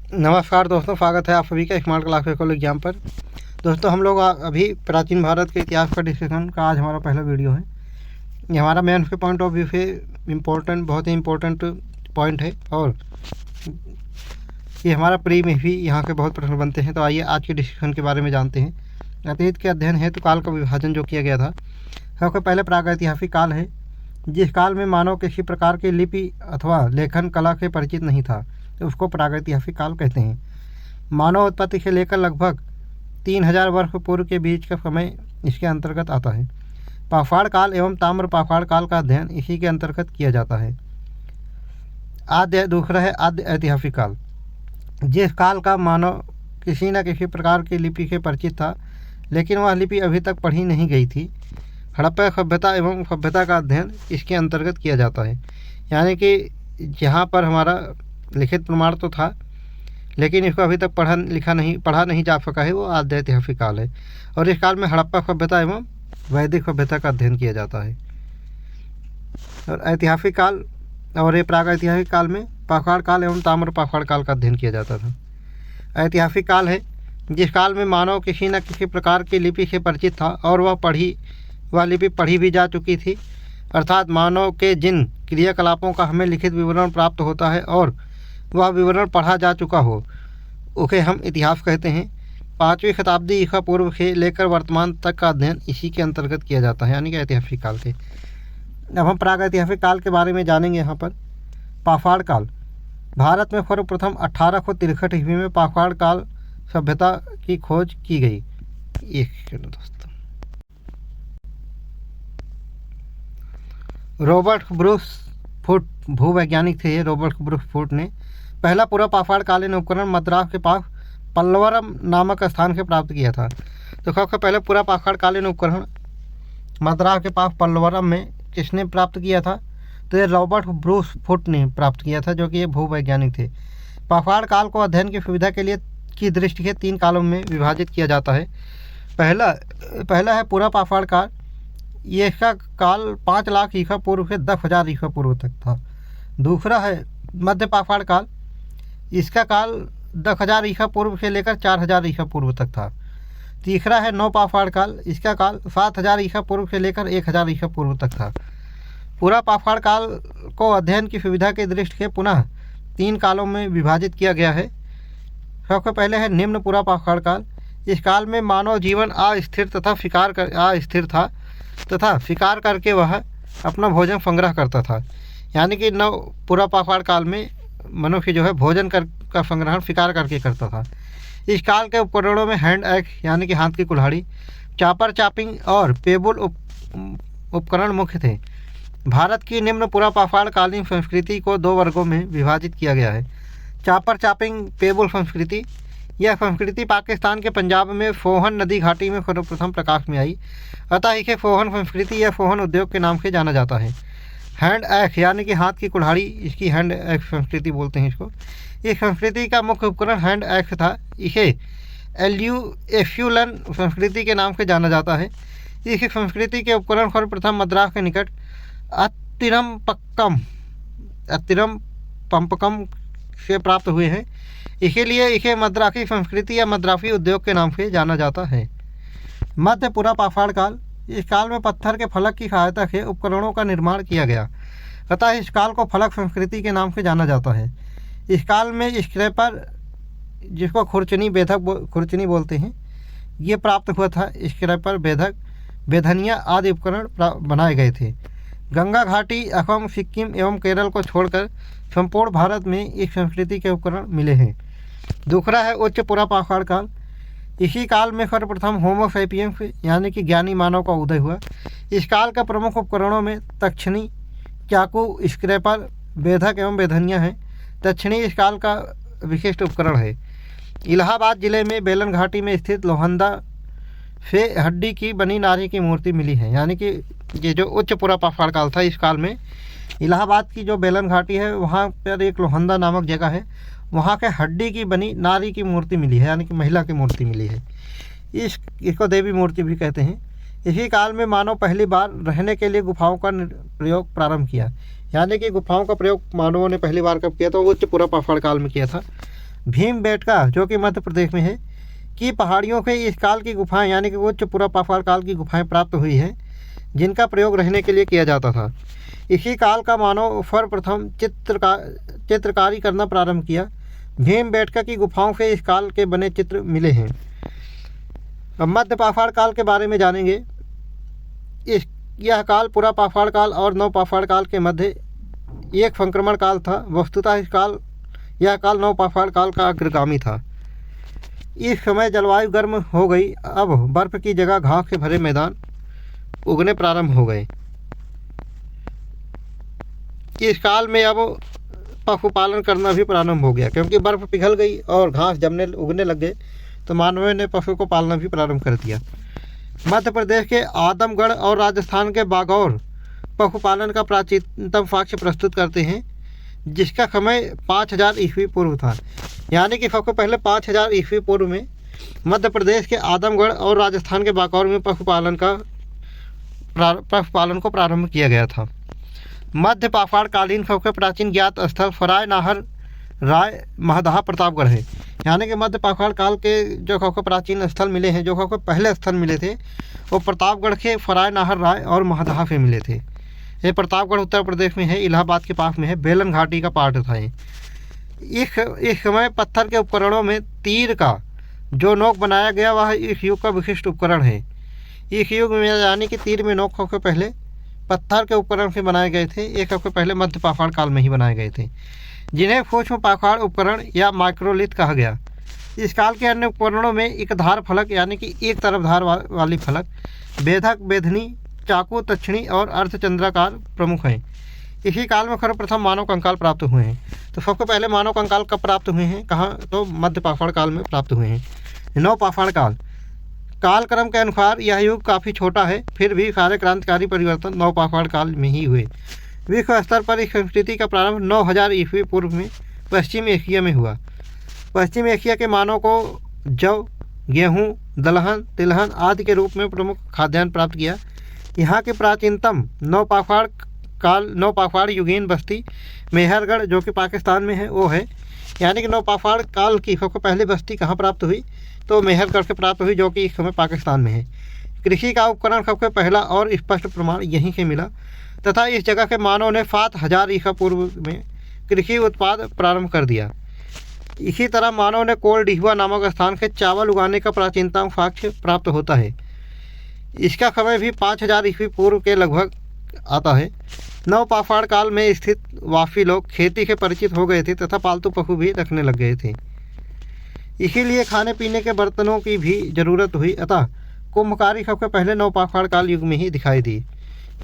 नमस्कार दोस्तों, स्वागत है आप सभी का स्मार्ट क्लास कॉलेज एग्जाम पर। दोस्तों हम लोग अभी प्राचीन भारत के इतिहास का डिस्कशन का आज हमारा पहला वीडियो है। ये हमारा मेंस के पॉइंट ऑफ व्यू से बहुत ही इम्पोर्टेंट पॉइंट है और ये हमारा प्री में भी यहाँ के बहुत प्रश्न बनते हैं। तो आइए आज के डिस्कशन के बारे में जानते हैं। अतीत के अध्ययन हेतु काल का विभाजन जो किया गया था, सबसे पहले प्रागैतिहासिक काल है, जिस काल में मानव किसी प्रकार की लिपि अथवा लेखन कला से परिचित नहीं था, तो उसको प्रागैतिहासिक काल कहते हैं। मानव उत्पत्ति से लेकर लगभग 3000 वर्ष पूर्व के बीच का समय इसके अंतर्गत आता है। पाषाण काल एवं ताम्र पाषाण काल का अध्ययन इसी के अंतर्गत किया जाता है। दूसरा है आद्य ऐतिहासिक काल, जिस काल का मानव किसी न किसी प्रकार की लिपि से परिचित था, लेकिन वह लिपि अभी तक पढ़ी नहीं गई थी। हड़प्पा सभ्यता एवं सभ्यता का अध्ययन इसके अंतर्गत किया जाता है। यानी कि जहाँ पर हमारा लिखित प्रमाण तो था, लेकिन इसको अभी तक पढ़ा नहीं जा सका है, वो आद्य ऐतिहासिक काल है। और इस काल में हड़प्पा सभ्यता एवं वैदिक सभ्यता का अध्ययन किया जाता है। और ऐतिहासिक काल और ये प्रागैतिहासिक काल में पाषाण काल एवं ताम्र पाषाण काल का अध्ययन किया जाता था। ऐतिहासिक काल है जिस काल में मानव किसी न किसी प्रकार की लिपि से परिचित था और वह लिपि पढ़ी भी जा चुकी थी, अर्थात मानव के जिन क्रियाकलापों का हमें लिखित विवरण प्राप्त होता है और वह विवरण पढ़ा जा चुका हो, उसे हम इतिहास कहते हैं। 5वीं शताब्दी ईसा पूर्व से लेकर वर्तमान तक का अध्ययन इसी के अंतर्गत किया जाता है, यानी कि ऐतिहासिक काल के। अब हम प्रागैतिहासिक काल के बारे में जानेंगे। यहाँ पर पाषाण काल, भारत में सर्वप्रथम 1863 ईस्वी में पाषाण काल सभ्यता की खोज की गई। दोस्तों, रॉबर्ट ब्रूस फुट भूवैज्ञानिक थे। रॉबर्ट ब्रूस फुट ने पहला पूरा पाषाण कालीन उपकरण मद्रास के पास पल्लवरम नामक स्थान से प्राप्त किया था। तो सबसे पहले पूरा पाषाण कालीन उपकरण मद्रास के पास पल्लवरम में किसने प्राप्त किया था? तो ये रॉबर्ट ब्रूस फुट ने प्राप्त किया था, जो कि ये भूवैज्ञानिक थे। पाषाण काल को अध्ययन की सुविधा के लिए की दृष्टि से 3 कालों में विभाजित किया जाता है। पहला है पूरा पाषाण काल। ये इसका काल 5 लाख ईसा पूर्व से 10,000 ईसा पूर्व तक था। दूसरा है मध्य पाषाण काल। इसका काल 10,000 ईसा पूर्व से लेकर 4,000 ईसा पूर्व तक था। तीसरा है नव पाषाण काल। इसका काल 7,000 ईसा पूर्व से लेकर 1,000 ईसा पूर्व तक था। पूरा पाषाण काल को अध्ययन की सुविधा की दृष्टि से पुनः 3 कालों में विभाजित किया गया है। सबसे पहले है निम्न पूरा पाषाण काल। इस काल में मानव जीवन अस्थिर तथा शिकार करके वह अपना भोजन संग्रह करता था। यानी कि नव पूरा पाषाण काल में मनुष्य जो है भोजन का संग्रहण शिकार करके करता था। इस काल के उपकरणों में हैंड एक्स यानी कि हाथ की कुल्हाड़ी, चापर चापिंग और पेबुल उपकरण मुख्य थे। भारत की निम्न पूरा पाषाण कालीन संस्कृति को 2 वर्गों में विभाजित किया गया है। चापर चापिंग पेबुल संस्कृति, यह संस्कृति पाकिस्तान के पंजाब में सोहन नदी घाटी में सर्वप्रथम प्रकाश में आई, अतः इसे सोहन संस्कृति या सोहन उद्योग के नाम से जाना जाता है। हैंड एक्स यानी कि हाथ की कुल्हाड़ी, इसकी हैंड एक्स संस्कृति बोलते हैं इसको। इस संस्कृति का मुख्य उपकरण हैंड एक्स था। इसे एफ्यूलन संस्कृति के नाम से जाना जाता है। इस संस्कृति के उपकरण सर्वप्रथम मद्रास के निकट अत्तिरमपक्कम से प्राप्त हुए हैं। इसीलिए इसे मद्रासी संस्कृति या मद्रासी उद्योग के नाम से जाना जाता है। मध्य पूरा पाषाण काल, इस काल में पत्थर के फलक की सहायता से उपकरणों का निर्माण किया गया, अतः इस काल को फलक संस्कृति के नाम से जाना जाता है। इस काल में स्क्रैपर, जिसको खुरचनी बोलते हैं, ये प्राप्त हुआ था। स्क्रैपर, बेधक, बेधनिया आदि उपकरण बनाए गए थे। गंगा घाटी, असम, सिक्किम एवं केरल को छोड़कर संपूर्ण भारत में इस संस्कृति के उपकरण मिले हैं। दूसरा है उच्च पूरा पाषाण काल। इसी काल में सर्वप्रथम होमो सैपियंस यानी कि ज्ञानी मानव का उदय हुआ। इस काल के प्रमुख उपकरणों में तक्षणी, चाकू, स्क्रैपर, बेधक एवं बेधनिया है। तक्षणी इस काल का विशिष्ट उपकरण है। इलाहाबाद जिले में बेलन घाटी में स्थित लोहंदा से हड्डी की बनी नारी की मूर्ति मिली है। यानी कि ये जो उच्च पूरा पाषाण काल था, इस काल में इलाहाबाद की जो बेलन घाटी है, वहाँ पर एक लोहंदा नामक जगह है, वहाँ के हड्डी की बनी नारी की मूर्ति मिली है, यानी कि महिला की मूर्ति मिली है। इसको देवी मूर्ति भी कहते हैं। इसी काल में मानव पहली बार रहने के लिए गुफाओं का प्रयोग प्रारंभ किया, यानी कि गुफाओं का प्रयोग मानवों ने पहली बार कब किया? तो उच्च पूरा पाषाण काल में किया था। भीमबेटका जो कि मध्य प्रदेश में है की पहाड़ियों के इस काल की गुफाएं यानी कि उच्च पुरा पाषाण काल की गुफाएं प्राप्त हुई हैं जिनका प्रयोग रहने के लिए किया जाता था। इसी काल का मानव सर्वप्रथम चित्रकारी करना प्रारंभ किया। भीमबेटका की गुफाओं से इस काल के बने चित्र मिले हैं। अब मध्य पाषाण काल के बारे में जानेंगे। यह काल पुरा पाषाण काल और नव पाषाण काल के मध्य एक संक्रमण काल था। वस्तुतः यह काल नव पाषाण काल का अग्रगामी था। इस समय जलवायु गर्म हो गई। अब बर्फ की जगह घास से भरे मैदान उगने प्रारंभ हो गए। इस काल में अब पशुपालन करना भी प्रारंभ हो गया, क्योंकि बर्फ पिघल गई और घास उगने लग गए, तो मानवों ने पशु को पालना भी प्रारंभ कर दिया। मध्य प्रदेश के आदमगढ़ और राजस्थान के बागौर पशुपालन का प्राचीनतम साक्ष्य प्रस्तुत करते हैं, जिसका समय 5000 ईस्वी पूर्व था। यानी कि सबसे पहले 5000 ईस्वी पूर्व में मध्य प्रदेश के आदमगढ़ और राजस्थान के बागौर में पशुपालन को प्रारंभ किया गया था। मध्य पाषाण कालीन सबसे प्राचीन ज्ञात स्थल फराय नाहर राय महदहा प्रतापगढ़ है। यानी कि मध्य पाषाण काल के जो सबसे प्राचीन स्थल मिले हैं, जो सबसे पहले स्थल मिले थे, वो प्रतापगढ़ के फराय नाहर राय और महदहा से मिले थे। ये प्रतापगढ़ उत्तर प्रदेश में है, इलाहाबाद के पास में है, बेलन घाटी का पार्ट था ये। इस समय पत्थर के उपकरणों में तीर का जो नोक बनाया गया वह इस युग का विशिष्ट उपकरण है। इस युग में यानी कि तीर में नोक सबसे पहले पत्थर के उपकरण से बनाए गए थे। ये सबसे पहले मध्य पाषाण काल में ही बनाए गए थे, जिन्हें सूक्ष्म पाषाण उपकरण या माइक्रोलिथ कहा गया। इस काल के अन्य उपकरणों में एक धार फलक यानी कि एक तरफ धार वाली फलक, बेधक, बेधनी, चाकू, तक्षणी और अर्धचंद्राकार प्रमुख हैं। इसी काल में सर्वप्रथम मानव कंकाल प्राप्त हुए हैं। तो सबसे पहले मानव कंकाल कब प्राप्त हुए हैं, कहाँ? तो मध्य पाषाण काल में प्राप्त हुए हैं। नव पाषाण कालक्रम के अनुसार यह युग काफ़ी छोटा है, फिर भी सारे क्रांतिकारी परिवर्तन नव पाषाण काल में ही हुए। विश्व स्तर पर इस संस्कृति का प्रारंभ 9000 ईस्वी पूर्व में पश्चिम एशिया में हुआ। पश्चिम एशिया के मानव को जौ, गेहूँ, दलहन, तिलहन आदि के रूप में प्रमुख खाद्यान्न प्राप्त किया। यहाँ के प्राचीनतम नव पाषाण युगीन बस्ती मेहरगढ़ जो कि पाकिस्तान में है वो है। यानी कि नव पाषाण काल की सबसे पहली बस्ती कहाँ प्राप्त हुई, तो मेहरगढ़ से प्राप्त हुई, जो कि इस समय पाकिस्तान में है। कृषि का उपकरण सबसे पहला और स्पष्ट प्रमाण यहीं से मिला तथा इस जगह के मानव ने 7000 ईसा पूर्व में कृषि उत्पाद प्रारंभ कर दिया। इसी तरह मानव ने कोलडिहुआ नामक स्थान से चावल उगाने का प्राचीनतम साक्ष्य प्राप्त होता है। इसका समय भी 5000 ईस्वी पूर्व के लगभग आता है। नव पाषाण काल में स्थित वाफी लोग खेती से परिचित हो गए थे तथा पालतू पशु भी रखने लग गए थे। इसीलिए खाने पीने के बर्तनों की भी जरूरत हुई। अतः कुम्भकारी सबसे पहले नव पाषाण काल युग में ही दिखाई दी।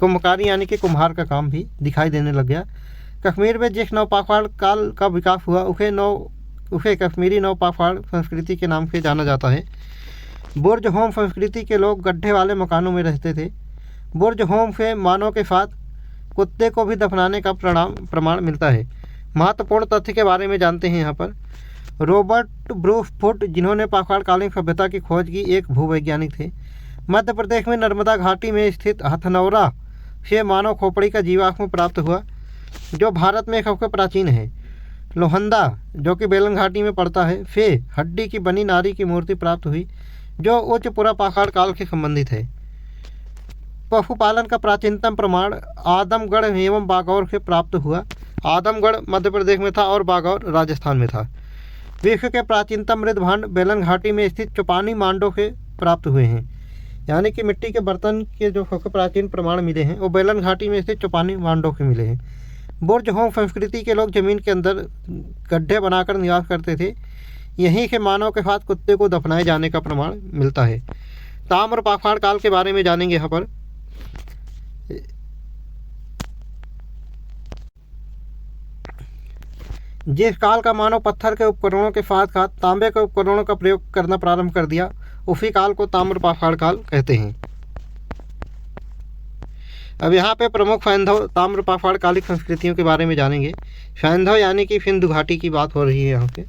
कुम्भकारी यानी कि कुम्हार का काम भी दिखाई देने लग गया। कश्मीर में जिस नव पाषाण काल का विकास हुआ उसे कश्मीरी नव पाषाण संस्कृति के नाम से जाना जाता है। बुर्ज होम संस्कृति के लोग गड्ढे वाले मकानों में रहते थे। बुर्ज होम से मानव के साथ कुत्ते को भी दफनाने का प्रमाण मिलता है। महत्वपूर्ण तथ्य के बारे में जानते हैं यहाँ पर। रॉबर्ट ब्रूस फुट, जिन्होंने पाषाणकालीन सभ्यता की खोज की, एक भूवैज्ञानिक थे। मध्य प्रदेश में नर्मदा घाटी में स्थित हथनौरा से मानव खोपड़ी का जीवाश्म प्राप्त हुआ, जो भारत में सबसे प्राचीन है। लोहंदा जो कि बेलन घाटी में पड़ता है, से हड्डी की बनी नारी की मूर्ति प्राप्त हुई, जो उच्च पुरा पाषाण काल से संबंधित है। पशुपालन का प्राचीनतम प्रमाण आदमगढ़ एवं बागौर से प्राप्त हुआ। आदमगढ़ मध्य प्रदेश में था और बागौर राजस्थान में था। विश्व के प्राचीनतम मृदभांड बेलन घाटी में स्थित चौपानी मांडो से प्राप्त हुए हैं। यानी कि मिट्टी के बर्तन के जो सबसे प्राचीन प्रमाण मिले हैं वो बेलन घाटी में स्थित चौपानी मांडो के मिले हैं। बुर्ज होम संस्कृति के लोग जमीन के अंदर गड्ढे बनाकर निवास करते थे। यहीं से मानव के साथ कुत्ते को दफनाए जाने का प्रमाण मिलता है। ताम्र पाषाण काल के बारे में जानेंगे यहाँ पर। जिस काल का मानव पत्थर के उपकरणों के साथ साथ तांबे के उपकरणों का प्रयोग करना प्रारंभ कर दिया, उसी काल को ताम्र पाषाण काल कहते हैं। अब यहाँ पे प्रमुख सैंधव ताम्र पाषाण कालिक संस्कृतियों के बारे में जानेंगे। सैंधव यानी कि सिंधु घाटी की बात हो रही है यहाँ पे।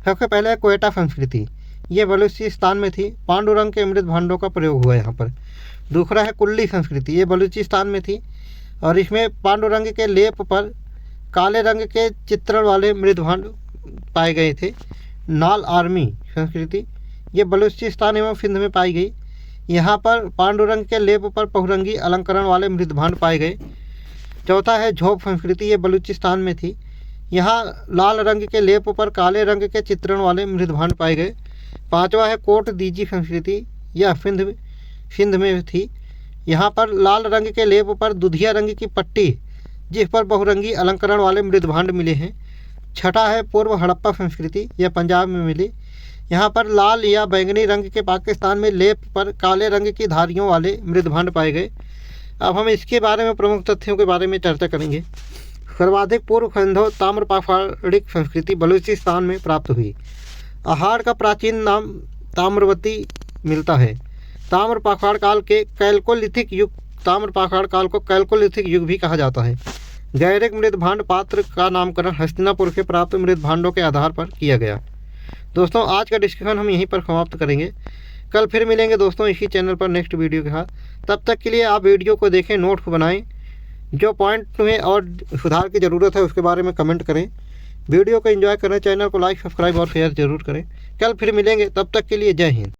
सबसे पहले कोयटा संस्कृति, ये बलूचिस्तान में थी। पांडुरंग के मृत भांडों का प्रयोग हुआ यहाँ पर। दूसरा है कुल्ली संस्कृति, ये बलूचिस्तान में थी और इसमें पांडुरंग के लेप पर काले रंग के चित्रण वाले मृदभांड पाए गए थे। नाल आर्मी संस्कृति, ये बलूचिस्तान एवं सिंध में पाई गई। यहाँ पर पांडुरंग के लेप पर बहुरंगी अलंकरण वाले मृदभांड पाए गए। चौथा है झोप संस्कृति, ये बलूचिस्तान में थी। यहाँ लाल रंग के लेप पर काले रंग के चित्रण वाले मृदभांड पाए गए। पांचवा है कोट दीजी संस्कृति, यह सिंध में थी। यहाँ पर लाल रंग के लेप पर दुधिया रंग की पट्टी जिस पर बहुरंगी अलंकरण वाले मृदभांड मिले हैं। छठा है पूर्व हड़प्पा संस्कृति, यह पंजाब में मिली। यहाँ पर लाल या बैंगनी रंग के पाकिस्तान में लेप पर काले रंग की धारियों वाले मृदभांड पाए गए। अब हम इसके बारे में प्रमुख तथ्यों के बारे में चर्चा करेंगे। सर्वाधिक पूर्व खंडो ताम्र पाषाणिक संस्कृति बलूचिस्तान में प्राप्त हुई। आहार का प्राचीन नाम ताम्रवती मिलता है। ताम्र पाषाण काल के कैल्कोलिथिक युग, ताम्र पाषाण काल को कैल्कोलिथिक युग भी कहा जाता है। गैरिक मृदभांड पात्र का नामकरण हस्तिनापुर से प्राप्त मृदभांडों के आधार पर किया गया। दोस्तों आज का डिस्कशन हम यहीं पर समाप्त करेंगे। कल फिर मिलेंगे दोस्तों इसी चैनल पर नेक्स्ट वीडियो के साथ। तब तक के लिए आप वीडियो को देखें, नोट्स बनाएं, जो पॉइंट में और सुधार की ज़रूरत है उसके बारे में कमेंट करें। वीडियो को एंजॉय करें, चैनल को लाइक, सब्सक्राइब और शेयर जरूर करें। कल फिर मिलेंगे, तब तक के लिए जय हिंद।